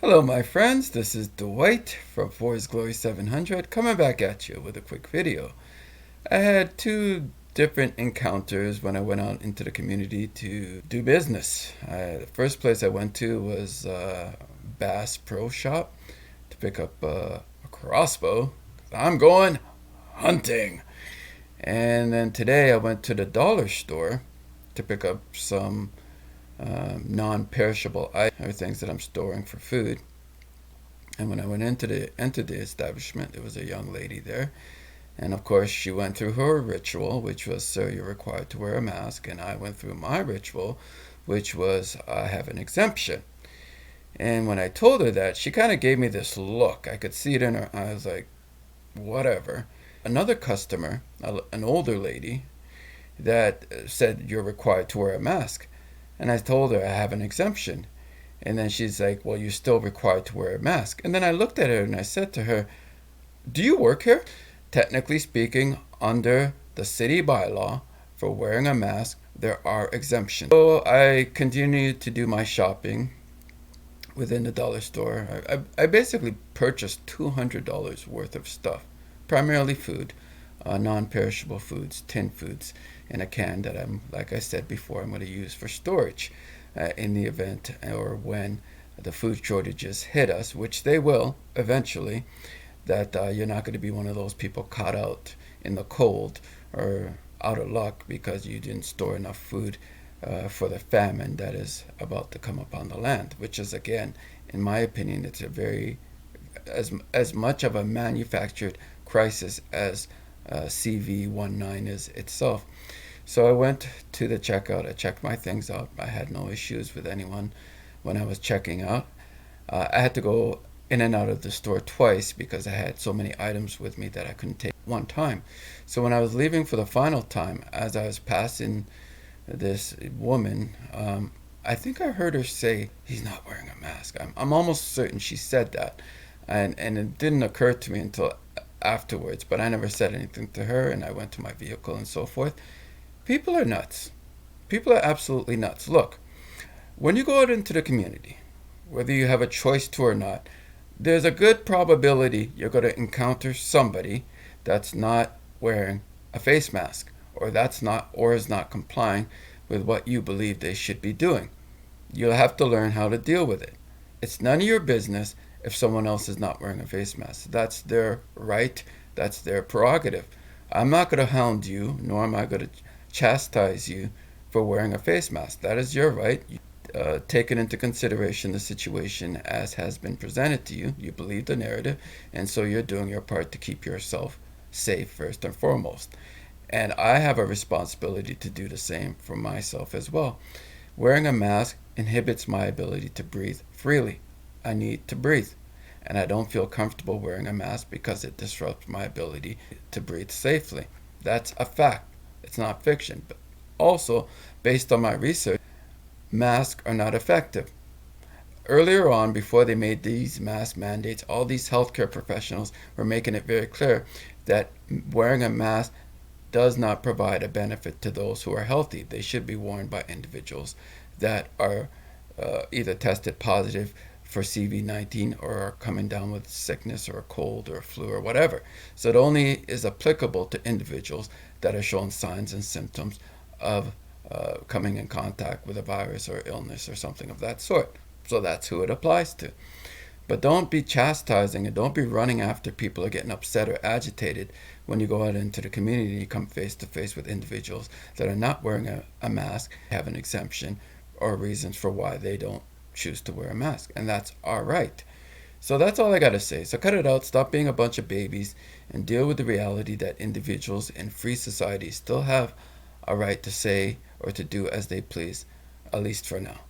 Hello my friends, this is Dwight from For His Glory 700 coming back at you with a quick video. I had two different encounters when I went out into the community to do business. The first place I went to was Bass Pro Shop to pick up a crossbow. I'm going hunting. And then today I went to the dollar store to pick up some non-perishable items or things that I'm storing for food. And when I went into the establishment, there was a young lady there, and of course she went through her ritual, which was, "Sir, you're required to wear a mask," and I went through my ritual, which was, "I have an exemption." And when I told her that, she kind of gave me this look. I could see it in her eyes, like, whatever. Another customer, an older lady, that said, "You're required to wear a mask." And I told her I have an exemption. And then she's like, "Well, you're still required to wear a mask." And then I looked at her and I said to her, "Do you work here?" Technically speaking, under the city bylaw for wearing a mask, there are exemptions. So I continued to do my shopping within the dollar store. I basically purchased $200 worth of stuff, primarily food, non-perishable foods, tin foods, in a can that like I said before, I'm going to use for storage in the event or when the food shortages hit us, which they will eventually, that you're not going to be one of those people caught out in the cold or out of luck because you didn't store enough food for the famine that is about to come upon the land, which is, again, in my opinion, it's a very, as much of a manufactured crisis as CV19 is itself. So I went to the checkout. I checked my things out. I had no issues with anyone when I was checking out. I had to go in and out of the store twice because I had so many items with me that I couldn't take one time. So when I was leaving for the final time, as I was passing this woman, I think I heard her say, "He's not wearing a mask." I'm almost certain she said that. And it didn't occur to me until afterwards, but I never said anything to her, and I went to my vehicle and so forth. People are nuts. People are absolutely nuts. Look, when you go out into the community, whether you have a choice to or not, there's a good probability you're going to encounter somebody that's not wearing a face mask, or is not complying with what you believe they should be doing. You'll have to learn how to deal with it. It's none of your business if someone else is not wearing a face mask. That's their right. That's their prerogative. I'm not going to hound you, nor am I going to chastise you for wearing a face mask. That is your right. Taking into consideration the situation as has been presented to you. You believe the narrative, and so you're doing your part to keep yourself safe first and foremost. And I have a responsibility to do the same for myself as well. Wearing a mask inhibits my ability to breathe freely. I need to breathe. And I don't feel comfortable wearing a mask because it disrupts my ability to breathe safely. That's a fact. It's not fiction. But also, based on my research, masks are not effective. Earlier on, before they made these mask mandates, all these healthcare professionals were making it very clear that wearing a mask does not provide a benefit to those who are healthy. They should be worn by individuals that are either tested positive for CV19 or are coming down with sickness or a cold or a flu or whatever. So it only is applicable to individuals that are showing signs and symptoms of coming in contact with a virus or illness or something of that sort. So that's who it applies to. But don't be chastising and don't be running after people or getting upset or agitated when you go out into the community and you come face to face with individuals that are not wearing a mask, have an exemption, or reasons for why they don't choose to wear a mask. And that's all right. So that's all I got to say. So cut it out, stop being a bunch of babies, and deal with the reality that individuals in free societies still have a right to say or to do as they please, at least for now.